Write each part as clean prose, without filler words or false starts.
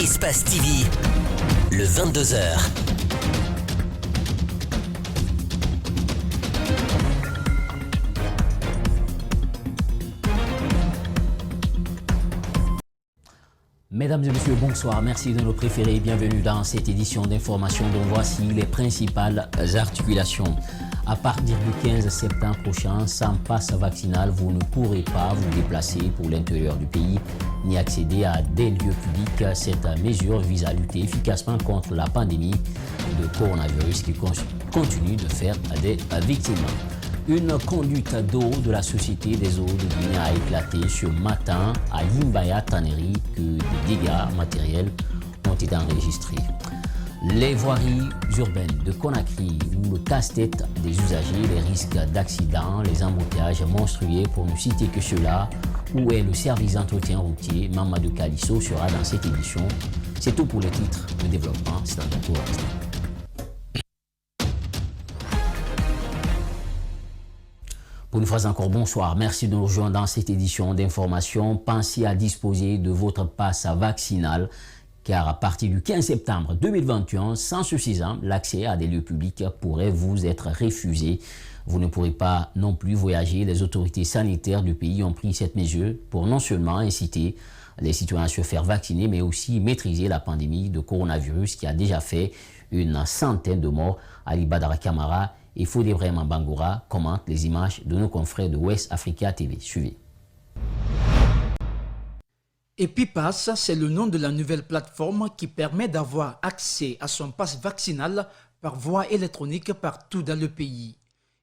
Espace TV, le 22h. Mesdames et messieurs, bonsoir. Merci de nous préférer. Bienvenue dans cette édition d'information dont voici les principales articulations. À partir du 15 septembre prochain, sans passe vaccinal, vous ne pourrez pas vous déplacer pour l'intérieur du pays ni accéder à des lieux publics. Cette mesure vise à lutter efficacement contre la pandémie de coronavirus qui continue de faire des victimes. Une conduite d'eau de la Société des eaux de Guinée a éclaté ce matin à Yimbaya Tannery que des dégâts matériels ont été enregistrés. Les voiries urbaines de Conakry où le casse-tête des usagers, les risques d'accidents, les embouteillages monstrueux pour ne citer que cela, où est le service d'entretien routier, Mamadou Kalisso sera dans cette édition. C'est tout pour les titres de développement. C'est un tour à l'instant. Pour une fois encore, bonsoir. Merci de nous rejoindre dans cette édition d'information. Pensez à disposer de votre passe vaccinal car à partir du 15 septembre 2021, sans suffisant, l'accès à des lieux publics pourrait vous être refusé. Vous ne pourrez pas non plus voyager. Les autorités sanitaires du pays ont pris cette mesure pour non seulement inciter les citoyens à se faire vacciner, mais aussi maîtriser la pandémie de coronavirus qui a déjà fait une centaine de morts. Ali Badara Camara et Fodé Ibrahima Bangoura commentent les images de nos confrères de West Africa TV. Suivez. EpiPass, c'est le nom de la nouvelle plateforme qui permet d'avoir accès à son passe vaccinal par voie électronique partout dans le pays.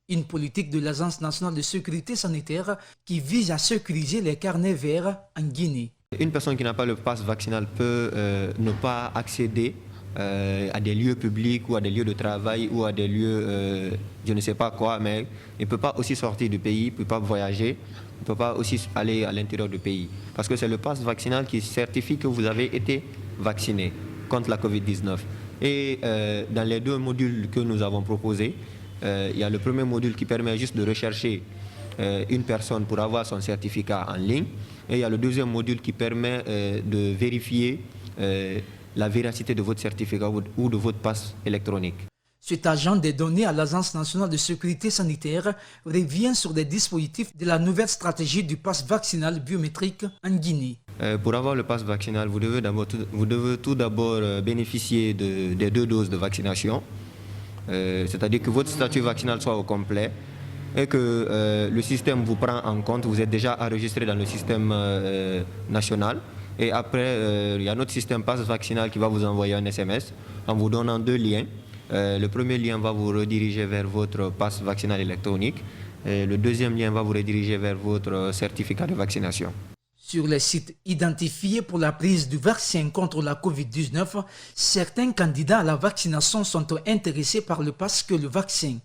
Une politique de l'Agence nationale de sécurité sanitaire qui vise à sécuriser les carnets verts en Guinée. Une personne qui n'a pas le passe vaccinal peut ne pas accéder à des lieux publics ou à des lieux de travail ou à des lieux, je ne sais pas quoi, mais il ne peut pas aussi sortir du pays, il ne peut pas voyager, il ne peut pas aussi aller à l'intérieur du pays. Parce que c'est le passe vaccinal qui certifie que vous avez été vacciné contre la Covid-19. Et dans les deux modules que nous avons proposés, il y a le premier module qui permet juste de rechercher une personne pour avoir son certificat en ligne. Et il y a le deuxième module qui permet de vérifier la véracité de votre certificat ou de votre passe électronique. Cet agent des données à l'Agence nationale de sécurité sanitaire revient sur des dispositifs de la nouvelle stratégie du passe vaccinal biométrique en Guinée. Pour avoir le passe vaccinal, vous devez tout d'abord bénéficier des 2 doses de vaccination, c'est-à-dire que votre statut vaccinal soit au complet et que le système vous prend en compte, vous êtes déjà enregistré dans le système national. Et après, il y a notre système passe vaccinal qui va vous envoyer un SMS en vous donnant 2 liens. Le premier lien va vous rediriger vers votre passe vaccinal électronique. Et le deuxième lien va vous rediriger vers votre certificat de vaccination. Sur les sites identifiés pour la prise du vaccin contre la Covid-19, certains candidats à la vaccination sont intéressés par le pass que le vaccin.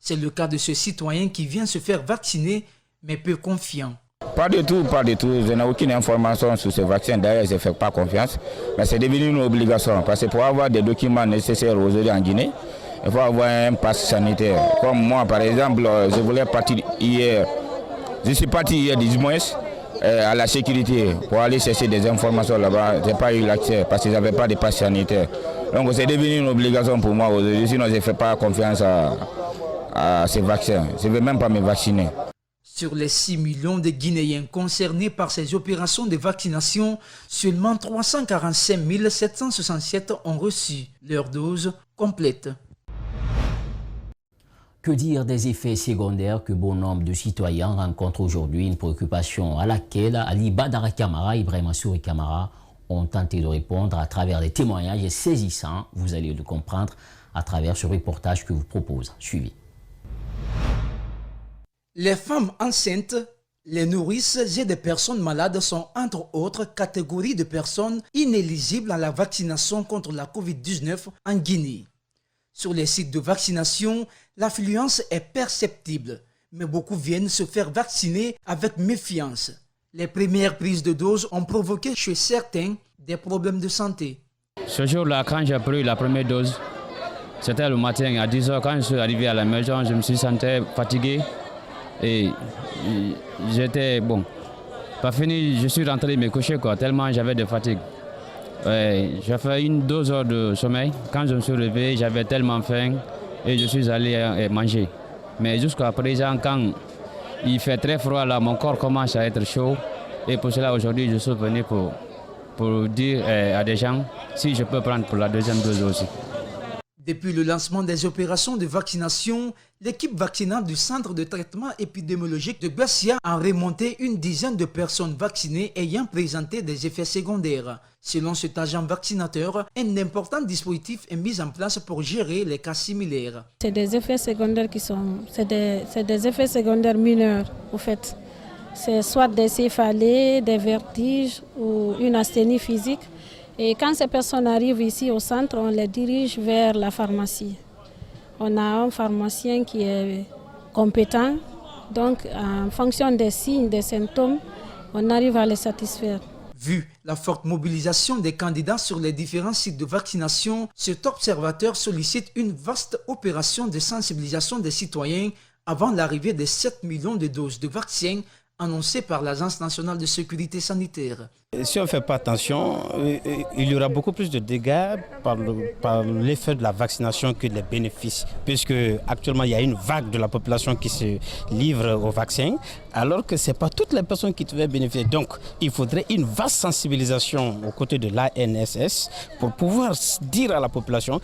C'est le cas de ce citoyen qui vient se faire vacciner, mais peu confiant. Pas du tout, pas du tout. Je n'ai aucune information sur ce vaccin. D'ailleurs, je ne fais pas confiance. Mais c'est devenu une obligation. Parce que pour avoir des documents nécessaires aujourd'hui en Guinée, il faut avoir un pass sanitaire. Comme moi, par exemple, je voulais partir hier. Je suis parti hier, dimanche, à la sécurité pour aller chercher des informations là-bas. Je n'ai pas eu l'accès parce que je n'avais pas de pass sanitaire. Donc c'est devenu une obligation pour moi aujourd'hui. Sinon, je ne fais pas confiance à ces vaccins. Je ne vais même pas me vacciner. Sur les 6 millions de Guinéens concernés par ces opérations de vaccination, seulement 345 767 ont reçu leur dose complète. Que dire des effets secondaires que bon nombre de citoyens rencontrent aujourd'hui, une préoccupation à laquelle Ali Badara Camara et Ibrahima Souri Camara ont tenté de répondre à travers des témoignages saisissants. Vous allez le comprendre à travers ce reportage que vous propose. Suivez. Les femmes enceintes, les nourrices et des personnes malades sont entre autres catégories de personnes inéligibles à la vaccination contre la Covid-19 en Guinée. Sur les sites de vaccination, l'affluence est perceptible, mais beaucoup viennent se faire vacciner avec méfiance. Les premières prises de doses ont provoqué chez certains des problèmes de santé. Ce jour-là, quand j'ai pris la première dose, c'était le matin à 10 h. Quand je suis arrivé à la maison, je me suis senti fatigué. Et j'étais, pas fini, je suis rentré me coucher tellement j'avais de fatigue. J'ai fait 2 heures de sommeil. Quand je me suis levé, j'avais tellement faim et je suis allé manger. Mais jusqu'à présent, quand il fait très froid là, mon corps commence à être chaud. Et pour cela, aujourd'hui, je suis venu pour dire à des gens si je peux prendre pour la deuxième dose aussi. Depuis le lancement des opérations de vaccination, l'équipe vaccinale du centre de traitement épidémiologique de Bessia a remonté une dizaine de personnes vaccinées ayant présenté des effets secondaires. Selon cet agent vaccinateur, un important dispositif est mis en place pour gérer les cas similaires. C'est des effets secondaires c'est des effets secondaires mineurs, au fait. C'est soit des céphalées, des vertiges ou une asthénie physique. Et quand ces personnes arrivent ici au centre, on les dirige vers la pharmacie. On a un pharmacien qui est compétent, donc en fonction des signes, des symptômes, on arrive à les satisfaire. Vu la forte mobilisation des candidats sur les différents sites de vaccination, cet observateur sollicite une vaste opération de sensibilisation des citoyens avant l'arrivée des 7 millions de doses de vaccins annoncées par l'Agence nationale de sécurité sanitaire. Si on ne fait pas attention, il y aura beaucoup plus de dégâts par l'effet de la vaccination que les bénéfices. Puisque actuellement, il y a une vague de la population qui se livre au vaccin, alors que ce n'est pas toutes les personnes qui devaient bénéficier. Donc, il faudrait une vaste sensibilisation aux côtés de l'ANSS pour pouvoir dire à la population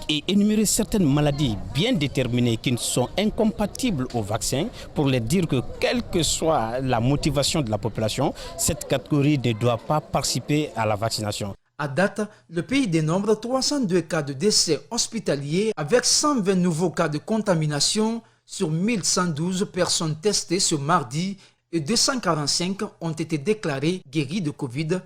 et énumérer certaines maladies bien déterminées qui sont incompatibles au vaccin pour leur dire que quelle que soit la motivation de la population, cette catégorie ne doit pas participer à la vaccination. À date, le pays dénombre 302 cas de décès hospitaliers avec 120 nouveaux cas de contamination sur 1112 personnes testées ce mardi et 245 ont été déclarées guéries de Covid-19.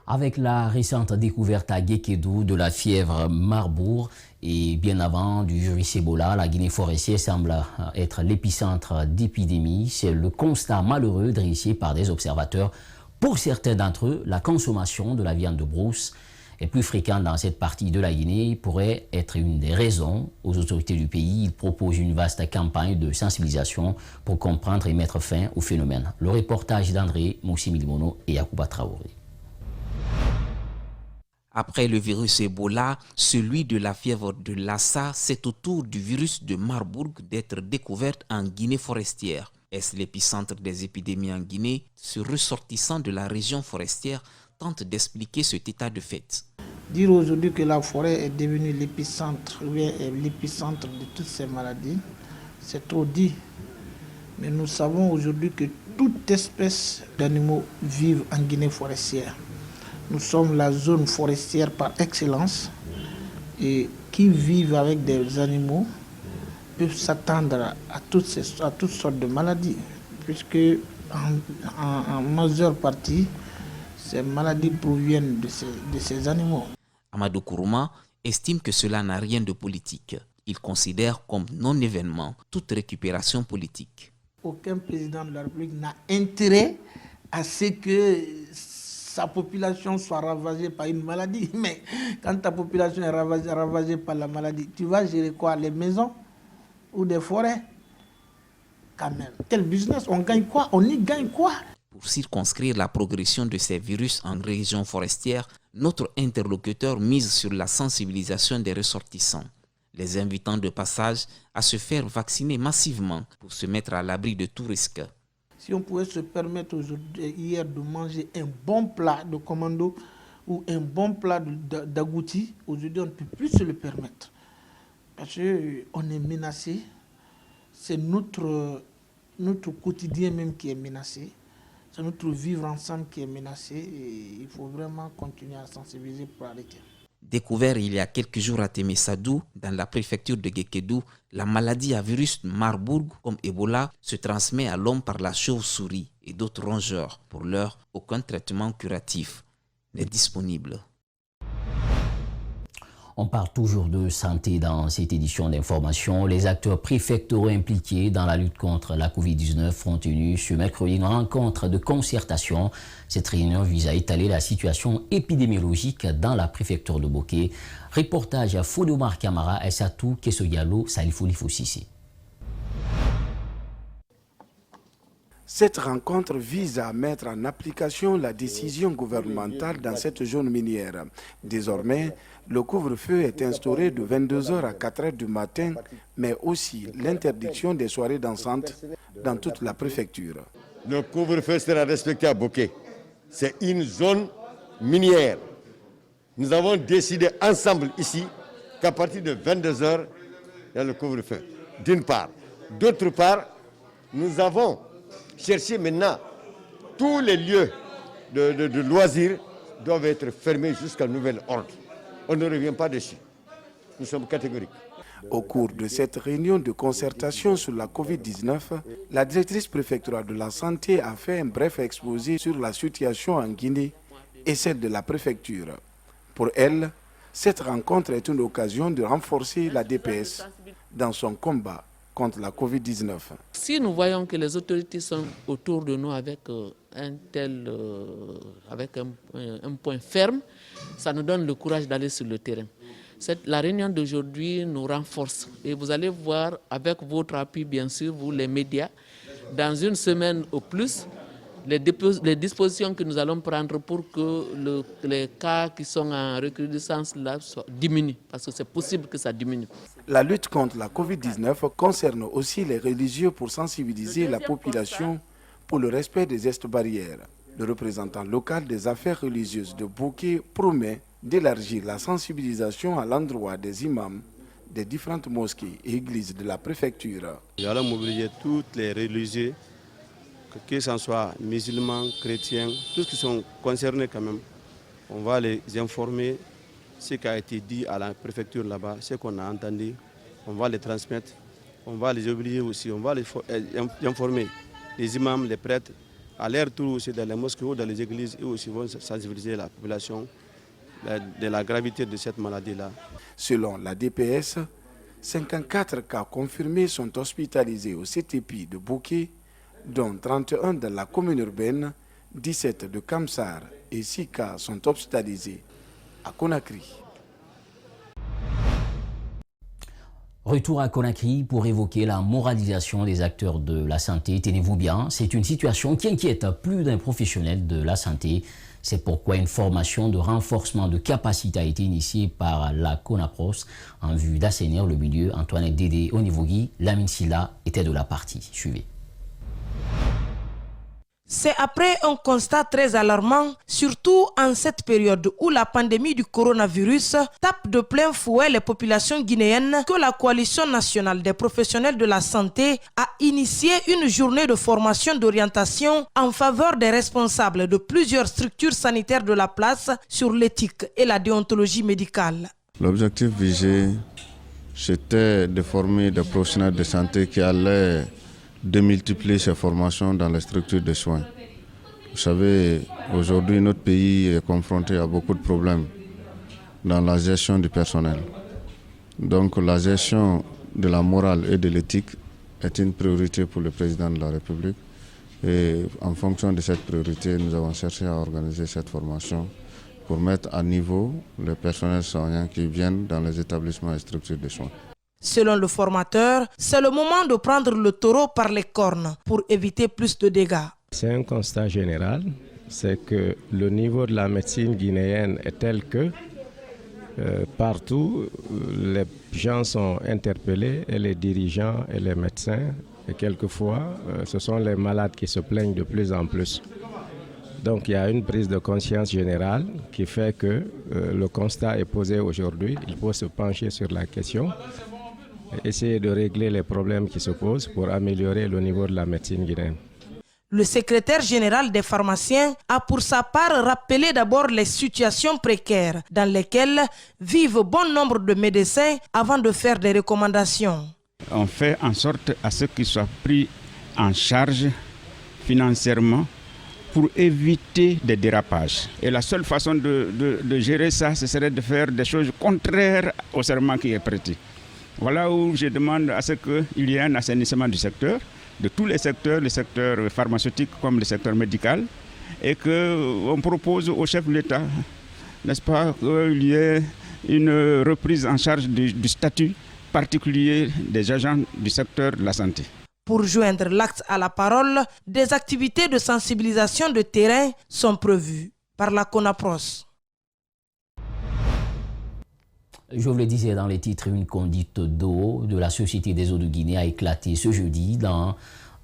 Avec la récente découverte à Guékédou de la fièvre Marbourg et bien avant du virus Ebola, la Guinée forestière semble être l'épicentre d'épidémie. C'est le constat malheureux dressé par des observateurs. Pour certains d'entre eux, la consommation de la viande de brousse est plus fréquente dans cette partie de la Guinée pourrait être une des raisons. Aux autorités du pays, ils proposent une vaste campagne de sensibilisation pour comprendre et mettre fin au phénomène. Le reportage d'André Moussimilimono et Yacouba Traoré. Après le virus Ebola, celui de la fièvre de Lassa, c'est au tour du virus de Marbourg d'être découverte en Guinée forestière. Est-ce l'épicentre des épidémies en Guinée? Ce ressortissant de la région forestière tente d'expliquer cet état de fait. Dire aujourd'hui que la forêt est devenue l'épicentre, l'épicentre de toutes ces maladies, c'est trop dit. Mais nous savons aujourd'hui que toute espèce d'animaux vivent en Guinée forestière. Nous sommes la zone forestière par excellence et qui vivent avec des animaux peuvent s'attendre à toutes sortes de maladies, puisque en majeure partie, ces maladies proviennent de ces animaux. Amadou Kourouma estime que cela n'a rien de politique. Il considère comme non-événement toute récupération politique. Aucun président de la République n'a intérêt à ce que sa population soit ravagée par une maladie. Mais quand ta population est ravagée par la maladie, tu vas gérer quoi? Les maisons ou des forêts? Quand même. Quel business? On gagne quoi? On y gagne quoi? Pour circonscrire la progression de ces virus en région forestière, notre interlocuteur mise sur la sensibilisation des ressortissants, les invitant de passage à se faire vacciner massivement pour se mettre à l'abri de tout risque. Si on pouvait se permettre hier de manger un bon plat de commando ou un bon plat d'agouti, aujourd'hui on ne peut plus se le permettre. Parce qu'on est menacé, c'est notre quotidien même qui est menacé, c'est notre vivre ensemble qui est menacé et il faut vraiment continuer à sensibiliser pour arrêter. Découvert il y a quelques jours à Témessadou, dans la préfecture de Guékédou, la maladie à virus Marbourg, comme Ebola, se transmet à l'homme par la chauve-souris et d'autres rongeurs. Pour l'heure, aucun traitement curatif n'est disponible. On parle toujours de santé dans cette édition d'information. Les acteurs préfectoraux impliqués dans la lutte contre la Covid-19 ont tenu ce mercredi une rencontre de concertation. Cette réunion vise à étaler la situation épidémiologique dans la préfecture de Boké. Reportage à Foudomar Kamara, Essatou Kesoyalo, Salifou Lifoussissi. Cette rencontre vise à mettre en application la décision gouvernementale dans cette zone minière. Désormais, le couvre-feu est instauré de 22h à 4h du matin, mais aussi l'interdiction des soirées dansantes dans toute la préfecture. Le couvre-feu sera respecté à Boké. C'est une zone minière. Nous avons décidé ensemble ici qu'à partir de 22h, il y a le couvre-feu, d'une part. D'autre part, nous avons cherché maintenant tous les lieux de loisirs doivent être fermés jusqu'à nouvel ordre. On ne revient pas dessus. Nous sommes catégoriques. Au cours de cette réunion de concertation sur la Covid-19, la directrice préfectorale de la santé a fait un bref exposé sur la situation en Guinée et celle de la préfecture. Pour elle, cette rencontre est une occasion de renforcer la DPS dans son combat contre la Covid-19. Si nous voyons que les autorités sont autour de nous avec un point ferme, ça nous donne le courage d'aller sur le terrain. La réunion d'aujourd'hui nous renforce et vous allez voir avec votre appui, bien sûr, vous les médias, dans une semaine au plus, les dispositions que nous allons prendre pour que les cas qui sont en recrudescence là diminuent, parce que c'est possible que ça diminue. La lutte contre la Covid-19 concerne aussi les religieux pour sensibiliser la population pour le respect des gestes barrières. Le représentant local des affaires religieuses de Boké promet d'élargir la sensibilisation à l'endroit des imams des différentes mosquées et églises de la préfecture. Nous allons mobiliser tous les religieux, que ce soit musulmans, chrétiens, tous qui sont concernés quand même. On va les informer ce qui a été dit à la préfecture là-bas, ce qu'on a entendu. On va les transmettre, on va les obliger aussi, on va les informer les imams, les prêtres, à leur tour aussi dans les mosquées ou dans les églises, et aussi vont sensibiliser la population de la gravité de cette maladie-là. Selon la DPS, 54 cas confirmés sont hospitalisés au CTP de Boké, dont 31 dans la commune urbaine, 17 de Kamsar et 6 cas sont hospitalisés à Conakry. Retour à Conakry pour évoquer la moralisation des acteurs de la santé. Tenez-vous bien, c'est une situation qui inquiète plus d'un professionnel de la santé. C'est pourquoi une formation de renforcement de capacité a été initiée par la CONAPROS en vue d'assainir le milieu. Antoinette Dédé, Onivogui, Lamine Silla était de la partie. Suivez. C'est après un constat très alarmant, surtout en cette période où la pandémie du coronavirus tape de plein fouet les populations guinéennes, que la Coalition nationale des professionnels de la santé a initié une journée de formation d'orientation en faveur des responsables de plusieurs structures sanitaires de la place sur l'éthique et la déontologie médicale. L'objectif visé, c'était de former des professionnels de santé qui allaient démultiplier ces formations dans les structures de soins. Vous savez, aujourd'hui, notre pays est confronté à beaucoup de problèmes dans la gestion du personnel. Donc la gestion de la morale et de l'éthique est une priorité pour le président de la République. Et en fonction de cette priorité, nous avons cherché à organiser cette formation pour mettre à niveau les personnels soignants qui viennent dans les établissements et structures de soins. Selon le formateur, c'est le moment de prendre le taureau par les cornes pour éviter plus de dégâts. C'est un constat général, c'est que le niveau de la médecine guinéenne est tel que partout, les gens sont interpellés, et les dirigeants et les médecins, et quelquefois, ce sont les malades qui se plaignent de plus en plus. Donc il y a une prise de conscience générale qui fait que le constat est posé aujourd'hui, il faut se pencher sur la question, essayer de régler les problèmes qui se posent pour améliorer le niveau de la médecine guinéenne. Le secrétaire général des pharmaciens a pour sa part rappelé d'abord les situations précaires dans lesquelles vivent bon nombre de médecins avant de faire des recommandations. On fait en sorte à ce qu'ils soient pris en charge financièrement pour éviter des dérapages. Et la seule façon de gérer ça, ce serait de faire des choses contraires au serment qui est prêté. Voilà où je demande à ce qu'il y ait un assainissement du secteur, de tous les secteurs, le secteur pharmaceutique comme le secteur médical, et qu'on propose au chef de l'État, n'est-ce pas, qu'il y ait une reprise en charge du statut particulier des agents du secteur de la santé. Pour joindre l'acte à la parole, des activités de sensibilisation de terrain sont prévues par la CONAPROS. Je vous le disais dans les titres, une conduite d'eau de la Société des eaux de Guinée a éclaté ce jeudi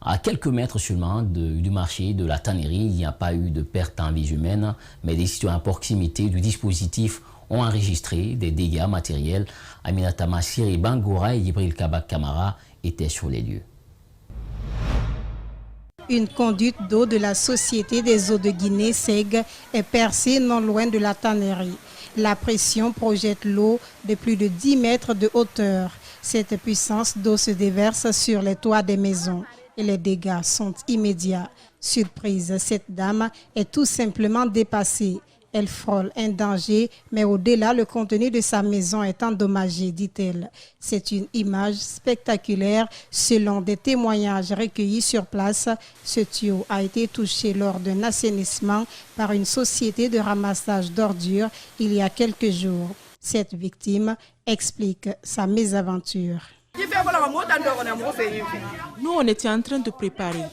à quelques mètres seulement du marché de la tannerie. Il n'y a pas eu de perte en vies humaines, mais des citoyens à proximité du dispositif ont enregistré des dégâts matériels. Aminata Massiri Bangora et Ibril Kabak Kamara étaient sur les lieux. Une conduite d'eau de la Société des eaux de Guinée, SEG, est percée non loin de la tannerie. La pression projette l'eau de plus de 10 mètres de hauteur. Cette puissance d'eau se déverse sur les toits des maisons et les dégâts sont immédiats. Surprise, cette dame est tout simplement dépassée. Elle frôle un danger, mais au-delà, le contenu de sa maison est endommagé, dit-elle. C'est une image spectaculaire. Selon des témoignages recueillis sur place, ce tuyau a été touché lors d'un assainissement par une société de ramassage d'ordures il y a quelques jours. Cette victime explique sa mésaventure. Nous, on était en train de préparer.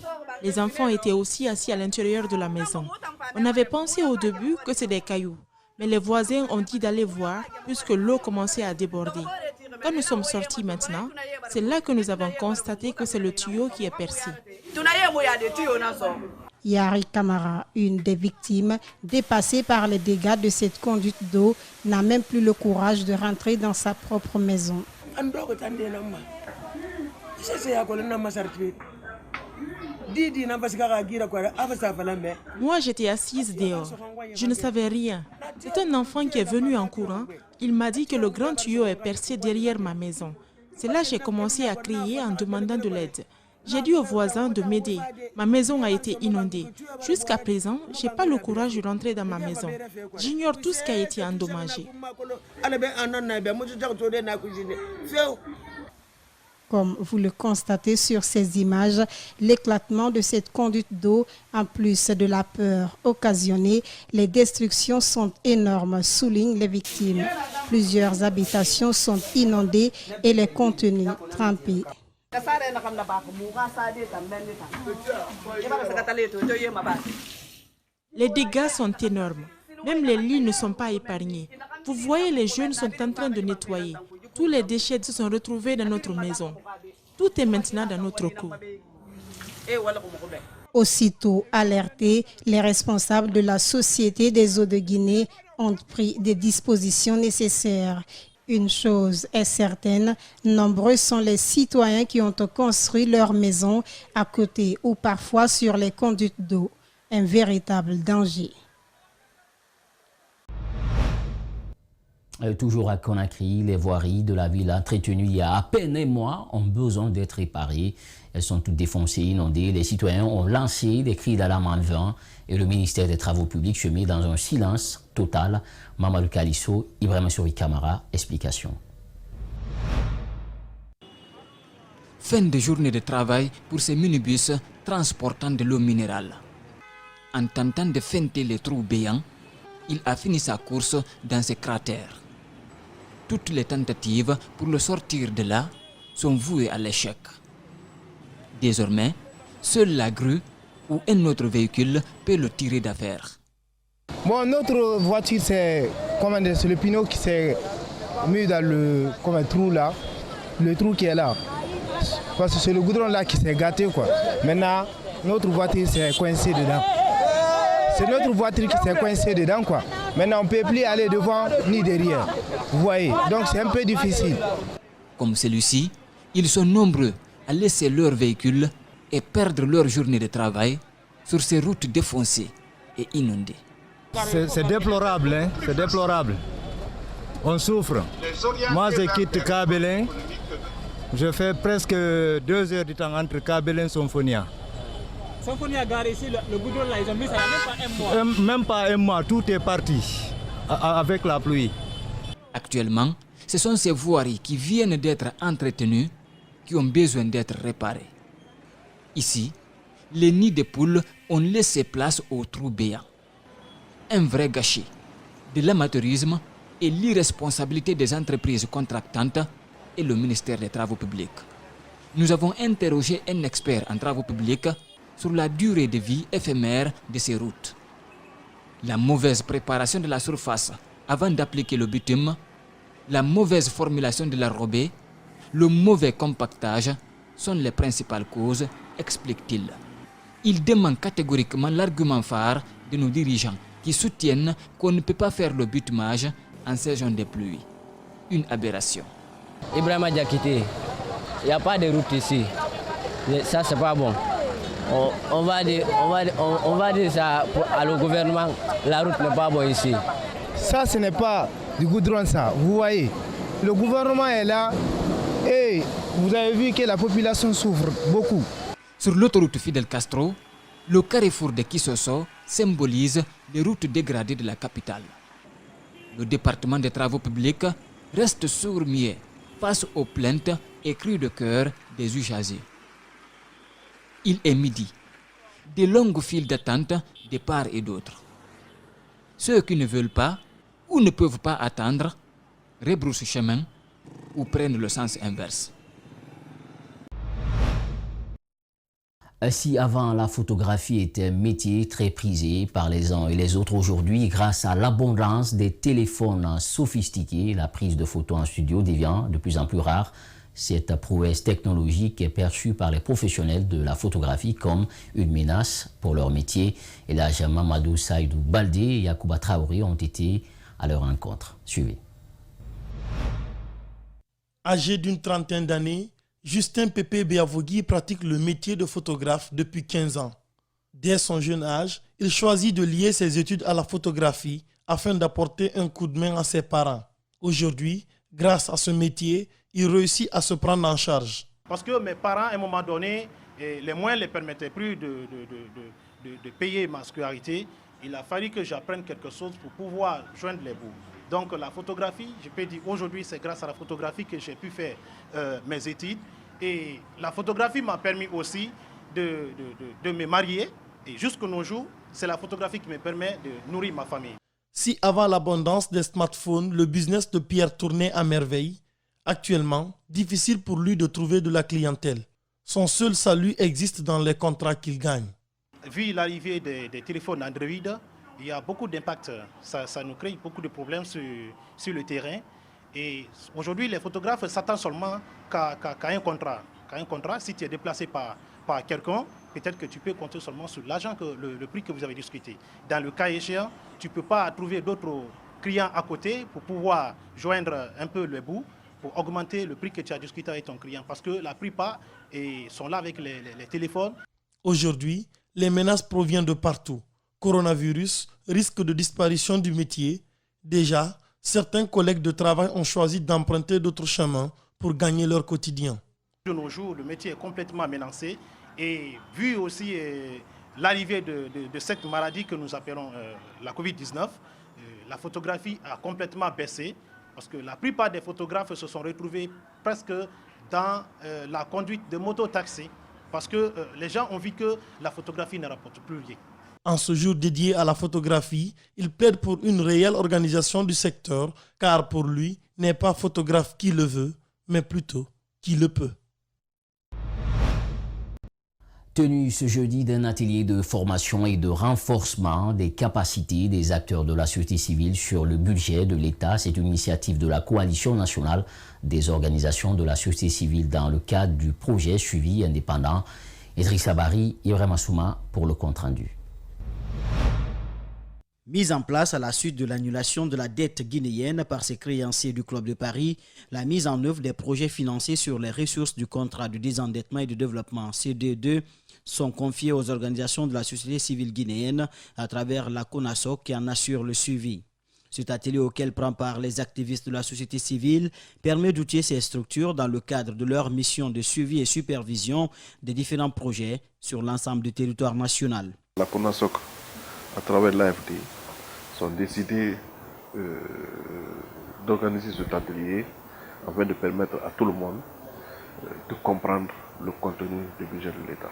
Les enfants étaient aussi assis à l'intérieur de la maison. On avait pensé au début que c'est des cailloux, mais les voisins ont dit d'aller voir puisque l'eau commençait à déborder. Quand nous sommes sortis maintenant, c'est là que nous avons constaté que c'est le tuyau qui est percé. Yari Kamara, une des victimes, dépassée par les dégâts de cette conduite d'eau, n'a même plus le courage de rentrer dans sa propre maison. Moi, j'étais assise dehors. Je ne savais rien. C'est un enfant qui est venu en courant. Il m'a dit que le grand tuyau est percé derrière ma maison. C'est là que j'ai commencé à crier en demandant de l'aide. J'ai dit aux voisins de m'aider. Ma maison a été inondée. Jusqu'à présent, je n'ai pas le courage de rentrer dans ma maison. J'ignore tout ce qui a été endommagé. Comme vous le constatez sur ces images, l'éclatement de cette conduite d'eau, en plus de la peur occasionnée, les destructions sont énormes, soulignent les victimes. Plusieurs habitations sont inondées et les contenus trempés. Les dégâts sont énormes. Même les lits ne sont pas épargnés. Vous voyez, les jeunes sont en train de nettoyer. Tous les déchets se sont retrouvés dans notre maison. Tout est maintenant dans notre cour. Aussitôt alertés, les responsables de la Société des eaux de Guinée ont pris des dispositions nécessaires. Une chose est certaine, nombreux sont les citoyens qui ont construit leur maison à côté ou parfois sur les conduites d'eau. Un véritable danger. Toujours à Conakry, les voiries de la ville entretenues il y a à peine un mois ont besoin d'être réparées. Elles sont toutes défoncées, inondées. Les citoyens ont lancé des cris d'alarme en vain et le ministère des Travaux publics se met dans un silence total. Mamadou Kalisso, Ibrahima Souri Kamara, explication. Fin de journée de travail pour ces minibus transportant de l'eau minérale. En tentant de feinter les trous béants, il a fini sa course dans ces cratères. Toutes les tentatives pour le sortir de là sont vouées à l'échec. Désormais, seule la grue ou un autre véhicule peut le tirer d'affaire. Bon, notre voiture, c'est le pinot qui s'est mis dans le trou là, le trou qui est là. Parce que c'est le goudron là qui s'est gâté quoi. Maintenant, notre voiture s'est coincée dedans. C'est notre voiture qui s'est coincée dedans quoi. Maintenant, on ne peut plus aller devant ni derrière. Vous voyez, donc c'est un peu difficile. Comme celui-ci, ils sont nombreux à laisser leur véhicule et perdre leur journée de travail sur ces routes défoncées et inondées. C'est déplorable, hein? C'est déplorable. On souffre. Moi, je quitte Kabelin. Je fais presque 2 heures de temps entre Kabelin et Symphonia. Symphonia garé ici, le goudron là, ils ont mis ça même pas un mois. Même pas un mois, tout est parti avec la pluie. Actuellement, ce sont ces voiries qui viennent d'être entretenues qui ont besoin d'être réparées. Ici, les nids de poules ont laissé place aux trous béants. Un vrai gâchis de l'amateurisme et l'irresponsabilité des entreprises contractantes et le ministère des Travaux publics. Nous avons interrogé un expert en travaux publics sur la durée de vie éphémère de ces routes. La mauvaise préparation de la surface avant d'appliquer le bitume, la mauvaise formulation de l'enrobé, le mauvais compactage sont les principales causes, explique-t-il. Il demande catégoriquement l'argument phare de nos dirigeants qui soutiennent qu'on ne peut pas faire le bitumage en saison de pluie. Une aberration. Ibrahima Diakité, il n'y a pas de route ici. Ça, c'est pas bon. On va dire ça au gouvernement, la route n'est pas bonne ici. Ça, ce n'est pas du goudron, ça. Vous voyez, le gouvernement est là et vous avez vu que la population souffre beaucoup. Sur l'autoroute Fidel Castro, le carrefour de Kisoso symbolise les routes dégradées de la capitale. Le département des travaux publics reste sourd-muet face aux plaintes et cris de cœur des usagers. Il est midi. Des longues files d'attente de part et d'autre. Ceux qui ne veulent pas ou ne peuvent pas attendre rebroussent chemin ou prennent le sens inverse. Si avant la photographie était un métier très prisé par les uns et les autres, aujourd'hui, grâce à l'abondance des téléphones sophistiqués, la prise de photos en studio devient de plus en plus rare. Cette prouesse technologique est perçue par les professionnels de la photographie comme une menace pour leur métier. Et là, Mamadou Saïdou Baldé et Yacouba Traoré ont été à leur rencontre. Suivez. Âgé d'une trentaine d'années, Justin Pépé Béavogui pratique le métier de photographe depuis 15 ans. Dès son jeune âge, il choisit de lier ses études à la photographie afin d'apporter un coup de main à ses parents. Aujourd'hui, grâce à ce métier, il réussit à se prendre en charge. Parce que mes parents, à un moment donné, les moyens ne les permettaient plus de payer ma scolarité. Il a fallu que j'apprenne quelque chose pour pouvoir joindre les bouts. Donc la photographie, je peux dire aujourd'hui, c'est grâce à la photographie que j'ai pu faire mes études. Et la photographie m'a permis aussi de me marier. Et jusqu'à nos jours, c'est la photographie qui me permet de nourrir ma famille. Si avant l'abondance des smartphones, le business de Pierre tournait à merveille, actuellement, difficile pour lui de trouver de la clientèle. Son seul salut existe dans les contrats qu'il gagne. Vu l'arrivée des téléphones Android, il y a beaucoup d'impact. Ça nous crée beaucoup de problèmes sur le terrain. Et aujourd'hui, les photographes s'attendent seulement qu'à un contrat. Qu'à un contrat, si tu es déplacé par quelqu'un, peut-être que tu peux compter seulement sur l'argent, le prix que vous avez discuté. Dans le cas échéant, tu ne peux pas trouver d'autres clients à côté pour pouvoir joindre un peu le bout, pour augmenter le prix que tu as discuté avec ton client. Parce que la plupart sont là avec les téléphones. Aujourd'hui, les menaces proviennent de partout. Coronavirus, risque de disparition du métier. Déjà, certains collègues de travail ont choisi d'emprunter d'autres chemins pour gagner leur quotidien. De nos jours, le métier est complètement menacé. Et vu aussi l'arrivée de cette maladie que nous appelons la Covid-19, la photographie a complètement baissé parce que la plupart des photographes se sont retrouvés presque dans la conduite de moto-taxi parce que les gens ont vu que la photographie ne rapporte plus rien. En ce jour dédié à la photographie, il plaide pour une réelle organisation du secteur car pour lui, n'est pas photographe qui le veut, mais plutôt qui le peut. Tenu ce jeudi d'un atelier de formation et de renforcement des capacités des acteurs de la société civile sur le budget de l'État. C'est une initiative de la Coalition nationale des organisations de la société civile dans le cadre du projet suivi indépendant. Idrissa Bari, Ibrahima Souma pour le compte-rendu. Mise en place à la suite de l'annulation de la dette guinéenne par ses créanciers du Club de Paris, la mise en œuvre des projets financés sur les ressources du contrat de désendettement et de développement CD2 sont confiés aux organisations de la société civile guinéenne à travers la CONASOC qui en assure le suivi. Cet atelier auquel prend part les activistes de la société civile permet d'outiller ces structures dans le cadre de leur mission de suivi et supervision des différents projets sur l'ensemble du territoire national. La CONASOC, à travers l'AFD, sont décidés d'organiser cet atelier afin de permettre à tout le monde de comprendre le contenu du budget de l'État.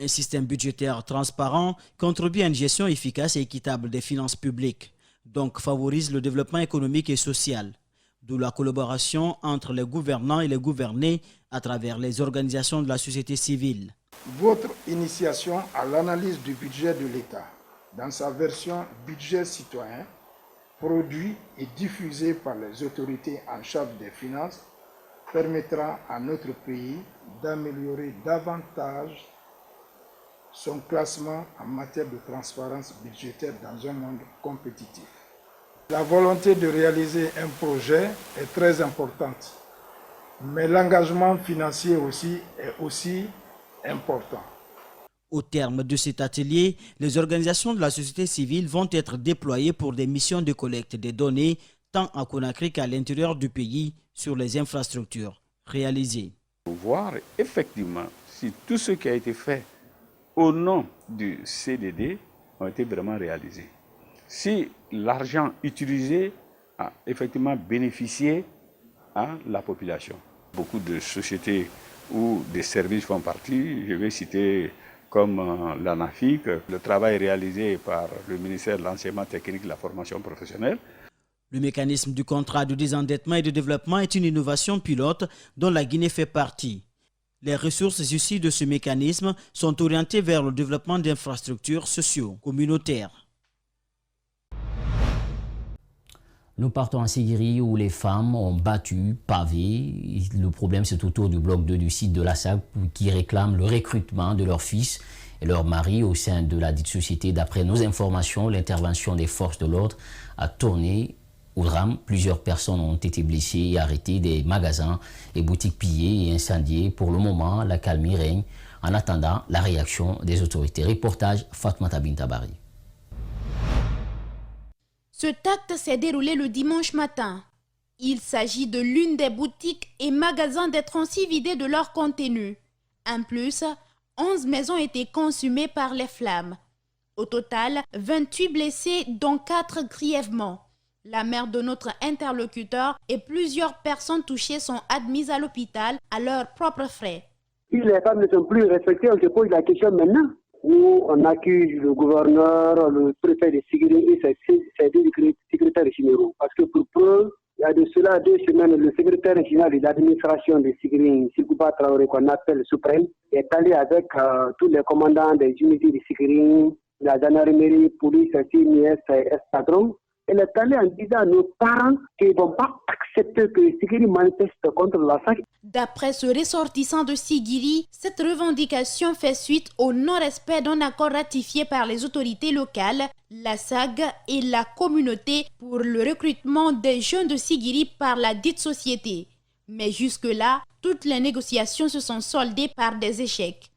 Un système budgétaire transparent contribue à une gestion efficace et équitable des finances publiques, donc favorise le développement économique et social. d'où la collaboration entre les gouvernants et les gouvernés à travers les organisations de la société civile. Votre initiation à l'analyse du budget de l'État, dans sa version budget citoyen, produit et diffusé par les autorités en charge des finances, permettra à notre pays d'améliorer davantage son classement en matière de transparence budgétaire dans un monde compétitif. La volonté de réaliser un projet est très importante, mais l'engagement financier aussi est aussi important. Au terme de cet atelier, les organisations de la société civile vont être déployées pour des missions de collecte des données tant à Conakry qu'à l'intérieur du pays sur les infrastructures réalisées. Pour voir effectivement si tout ce qui a été fait au nom du CDD a été vraiment réalisé. Si l'argent utilisé a effectivement bénéficié à la population. Beaucoup de sociétés où des services font partie, je vais citer comme l'ANAFIC, le travail réalisé par le ministère de l'Enseignement technique et de la formation professionnelle. Le mécanisme du contrat de désendettement et de développement est une innovation pilote dont la Guinée fait partie. Les ressources issues de ce mécanisme sont orientées vers le développement d'infrastructures socio-communautaires. Nous partons à Séguiri où les femmes ont battu, pavé. Le problème, c'est autour du bloc 2 du site de la SAG qui réclament le recrutement de leurs fils et leurs maris au sein de la dite société. D'après nos informations, l'intervention des forces de l'ordre a tourné au drame. Plusieurs personnes ont été blessées et arrêtées, des magasins et boutiques pillées et incendiées. Pour le moment, la calmie règne en attendant la réaction des autorités. Reportage Fatmata Bintabari. Cet acte s'est déroulé le dimanche matin. Il s'agit de l'une des boutiques et magasins d'être ainsi vidés de leur contenu. En plus, 11 maisons étaient consumées par les flammes. Au total, 28 blessés, dont 4 grièvement. La mère de notre interlocuteur et plusieurs personnes touchées sont admises à l'hôpital à leurs propres frais. Si les femmes ne sont plus respectées, on se pose la question maintenant. Où on accuse le gouverneur, le préfet de Séguiri et ses deux secrétaires généraux. Parce que pour preuve, il y a de cela 2 semaines, le secrétaire général de l'administration de Séguiri, Sikouba Traoré, qu'on appelle Suprême, est allé avec tous les commandants des unités de Séguiri, la gendarmerie, police, CNIS et escadron. Elle est allée en disant à nos parents qu'ils ne vont pas accepter que Séguiri manifeste contre la SAG. D'après ce ressortissant de Séguiri, cette revendication fait suite au non-respect d'un accord ratifié par les autorités locales, la SAG et la communauté pour le recrutement des jeunes de Séguiri par la dite société. Mais jusque-là, toutes les négociations se sont soldées par des échecs.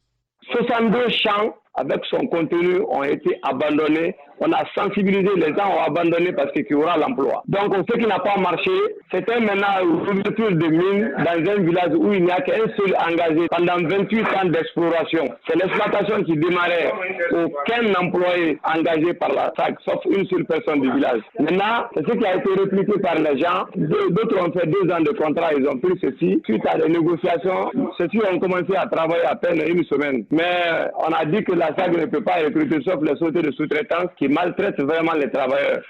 62 champs avec son contenu ont été abandonnés. On a sensibilisé, les gens ont abandonné parce qu'il y aura l'emploi. Donc ce qui n'a pas marché, c'était maintenant l'ouverture de mines dans un village où il n'y a qu'un seul engagé pendant 28 ans d'exploration. C'est l'exploitation qui démarrait. Aucun employé engagé par la SAC, sauf une seule personne du village. Maintenant, c'est ce qui a été répliqué par les gens. D'autres ont fait 2 ans de contrat, ils ont pris ceci. Suite à des négociations, ceux-ci ont commencé à travailler à peine 1 semaine. Mais on a dit que la SAC ne peut pas recruter sauf les sociétés de sous-traitance qui maltraitent vraiment les travailleurs.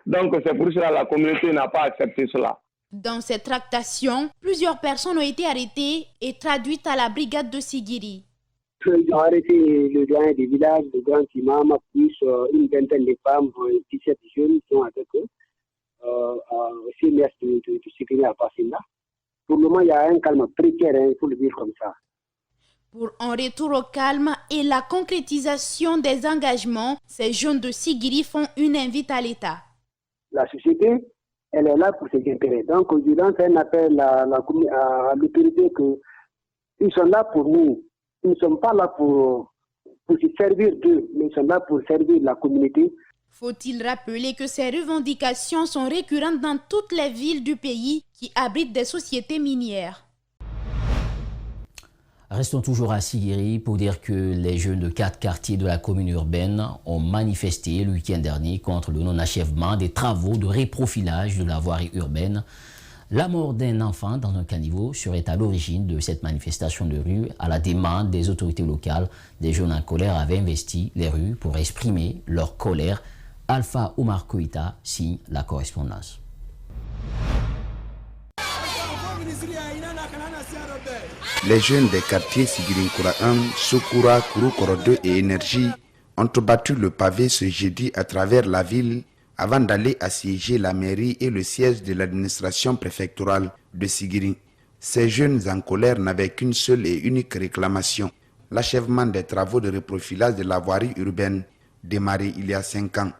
Donc c'est pour cela que la communauté n'a pas accepté cela. Dans cette tractation, plusieurs personnes ont été arrêtées et traduites à la brigade de Séguiri. Ils ont arrêté le doyen des villages, le grand imam, plus une vingtaine de femmes, 17 jeunes qui sont avec eux, au CNS de Séguiri à Passina. Pour le moment, il y a un calme précaire, il faut le dire comme ça. Pour un retour au calme et la concrétisation des engagements, ces jeunes de Séguiri font une invite à l'État. La société, elle est là pour ses intérêts. Donc, je lance un appel à l'autorité qu'ils sont là pour nous. Ils ne sont pas là pour se servir d'eux, mais ils sont là pour servir la communauté. Faut-il rappeler que ces revendications sont récurrentes dans toutes les villes du pays qui abritent des sociétés minières. Restons toujours à Séguiri pour dire que les jeunes de 4 quartiers de la commune urbaine ont manifesté le week-end dernier contre le non-achèvement des travaux de réprofilage de la voirie urbaine. La mort d'un enfant dans un caniveau serait à l'origine de cette manifestation de rue. À la demande des autorités locales, des jeunes en colère avaient investi les rues pour exprimer leur colère. Alpha Omar Koïta signe la correspondance. Les jeunes des quartiers Sigirinkura 1, Sokura, Kurukoro 2 et Énergie ont battu le pavé ce jeudi à travers la ville avant d'aller assiéger la mairie et le siège de l'administration préfectorale de Sigiri. Ces jeunes en colère n'avaient qu'une seule et unique réclamation, l'achèvement des travaux de reprofilage de la voirie urbaine démarrés il y a 5 ans.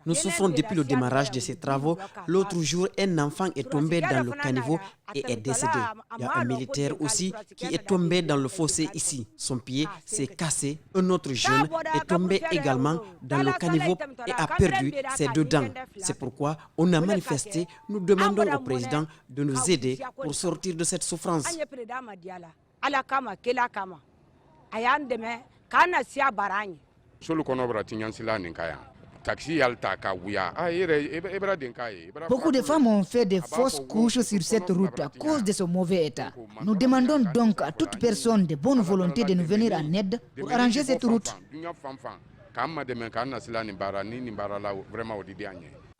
Nous souffrons depuis le démarrage de ces travaux. L'autre jour, un enfant est tombé dans le caniveau et est décédé. Il y a un militaire aussi qui est tombé dans le fossé ici. Son pied s'est cassé. Un autre jeune est tombé également dans le caniveau et a perdu ses 2 dents. C'est pourquoi on a manifesté. Nous demandons au président de nous aider pour sortir de cette souffrance. Beaucoup de femmes ont fait des fausses couches sur cette route à cause de ce mauvais état. Nous demandons donc à toute personne de bonne volonté de nous venir en aide pour arranger cette route.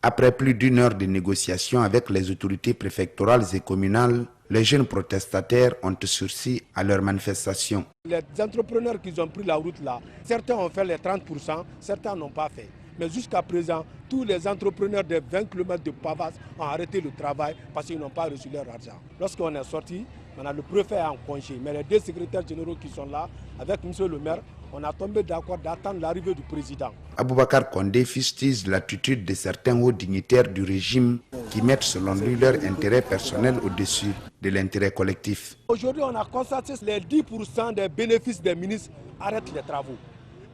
Après plus d'1 heure de négociations avec les autorités préfectorales et communales, les jeunes protestataires ont sursis à leur manifestation. Les entrepreneurs qui ont pris la route là, certains ont fait les 30%, certains n'ont pas fait. Mais jusqu'à présent, tous les entrepreneurs de 20 km de Pavas ont arrêté le travail parce qu'ils n'ont pas reçu leur argent. Lorsqu'on est sorti, on a le préfet en congé, mais les 2 secrétaires généraux qui sont là, avec M. le maire, on a tombé d'accord d'attendre l'arrivée du président. Aboubakar Condé fustige l'attitude de certains hauts dignitaires du régime qui mettent selon lui leur intérêt personnel au-dessus de l'intérêt collectif. Aujourd'hui, on a constaté que les 10% des bénéfices des ministres arrêtent les travaux.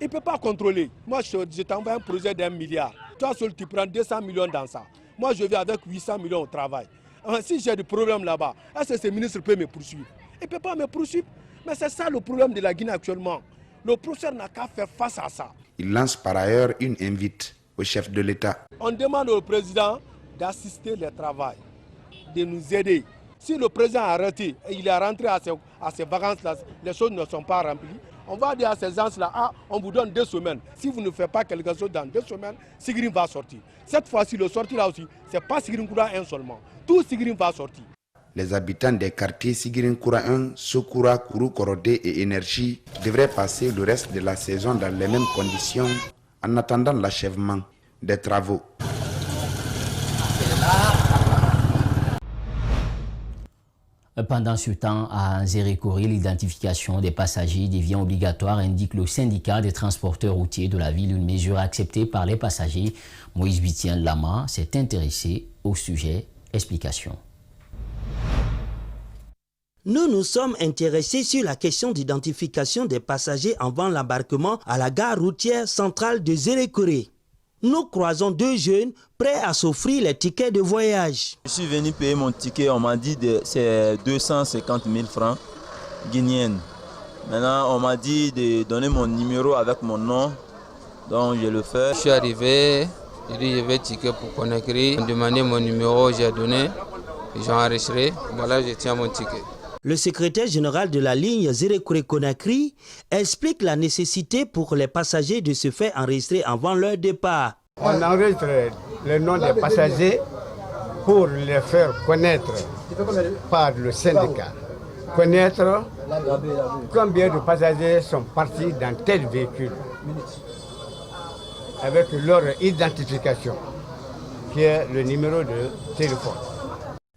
Il ne peut pas contrôler. Moi, je t'envoie un projet d'1 milliard. Toi seul, tu prends 200 millions dans ça. Moi, je vais avec 800 millions au travail. Si j'ai des problèmes là-bas, est-ce que ces ministres peuvent me poursuivre? Il ne peut pas me poursuivre. Mais c'est ça le problème de la Guinée actuellement. Le professeur n'a qu'à faire face à ça. Il lance par ailleurs une invite au chef de l'État. On demande au président d'assister le travail, de nous aider. Si le président a arrêté et il est rentré à ses vacances-là, les choses ne sont pas remplies, on va dire à ces gens-là, on vous donne 2 semaines. Si vous ne faites pas quelque chose dans 2 semaines, Sigiri va sortir. Cette fois-ci, le sortir là aussi, ce n'est pas Sigiri Koura 1 seulement. Tout Sigiri va sortir. Les habitants des quartiers Sigirinkura 1, Sokura, Kurukoro 2 et Énergie devraient passer le reste de la saison dans les mêmes conditions en attendant l'achèvement des travaux. Pendant ce temps, à Nzérékoré, l'identification des passagers devient obligatoire, indique le syndicat des transporteurs routiers de la ville, une mesure acceptée par les passagers. Moïse Bitien Lama s'est intéressé au sujet. Explication. Nous nous sommes intéressés sur la question d'identification des passagers avant l'embarquement à la gare routière centrale de Nzérékoré. Nous croisons 2 jeunes prêts à s'offrir les tickets de voyage. Je suis venu payer mon ticket, on m'a dit que c'est 250 000 francs guinéens. Maintenant, on m'a dit de donner mon numéro avec mon nom, donc je le fais. Je suis arrivé, j'ai dit je vais ticket pour Conakry. On m'a demandé mon numéro, j'ai donné, ils ont enregistré, voilà je tiens mon ticket. Le secrétaire général de la ligne Nzérékoré-Conakry explique la nécessité pour les passagers de se faire enregistrer avant leur départ. On enregistre le nom des passagers pour les faire connaître par le syndicat. Connaître combien de passagers sont partis dans tel véhicule avec leur identification, qui est le numéro de téléphone.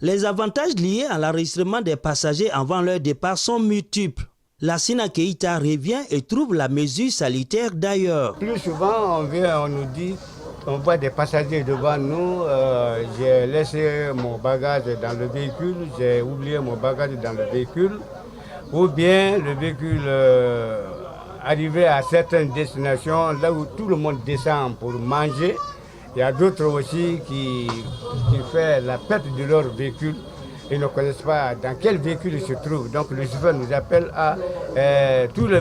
Les avantages liés à l'enregistrement des passagers avant leur départ sont multiples. Lassina Keïta revient et trouve la mesure salutaire d'ailleurs. Plus souvent, on vient, on nous dit, on voit des passagers devant nous, j'ai laissé mon bagage dans le véhicule, j'ai oublié mon bagage dans le véhicule, ou bien le véhicule arrivé à certaines destinations, là où tout le monde descend pour manger. Il y a d'autres aussi qui font la perte de leur véhicule. Ils ne connaissent pas dans quel véhicule ils se trouvent. Donc le chauffeur nous appelle tous les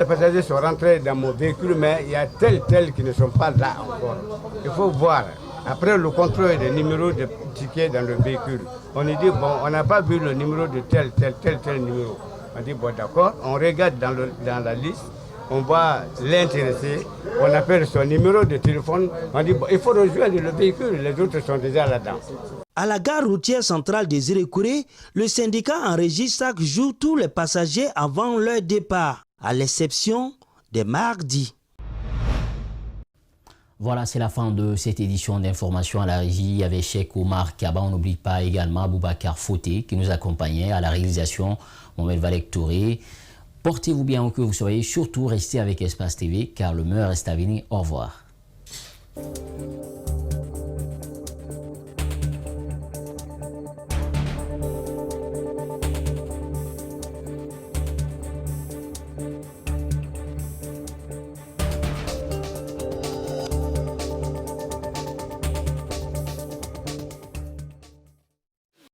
passagers sont rentrés dans mon véhicule, mais il y a tels qui ne sont pas là encore. Il faut voir. Après le contrôle des numéros de tickets dans le véhicule, on nous dit, bon, on n'a pas vu le numéro de tel numéro. On dit, bon d'accord, on regarde dans la liste. On va l'intéresser, on appelle son numéro de téléphone, on dit bon, il faut rejoindre le véhicule, les autres sont déjà là-dedans. À la gare routière centrale des Zérékouré, le syndicat enregistre chaque jour tous les passagers avant leur départ, à l'exception des mardis. Voilà, c'est la fin de cette édition d'information à la régie avec Cheikh Omar Kaba. On n'oublie pas également Boubacar Fauté qui nous accompagnait à la réalisation, Mohamed Valek Touré. Portez-vous bien où que vous soyez, surtout restez avec Espace TV car le meilleur reste à venir. Au revoir.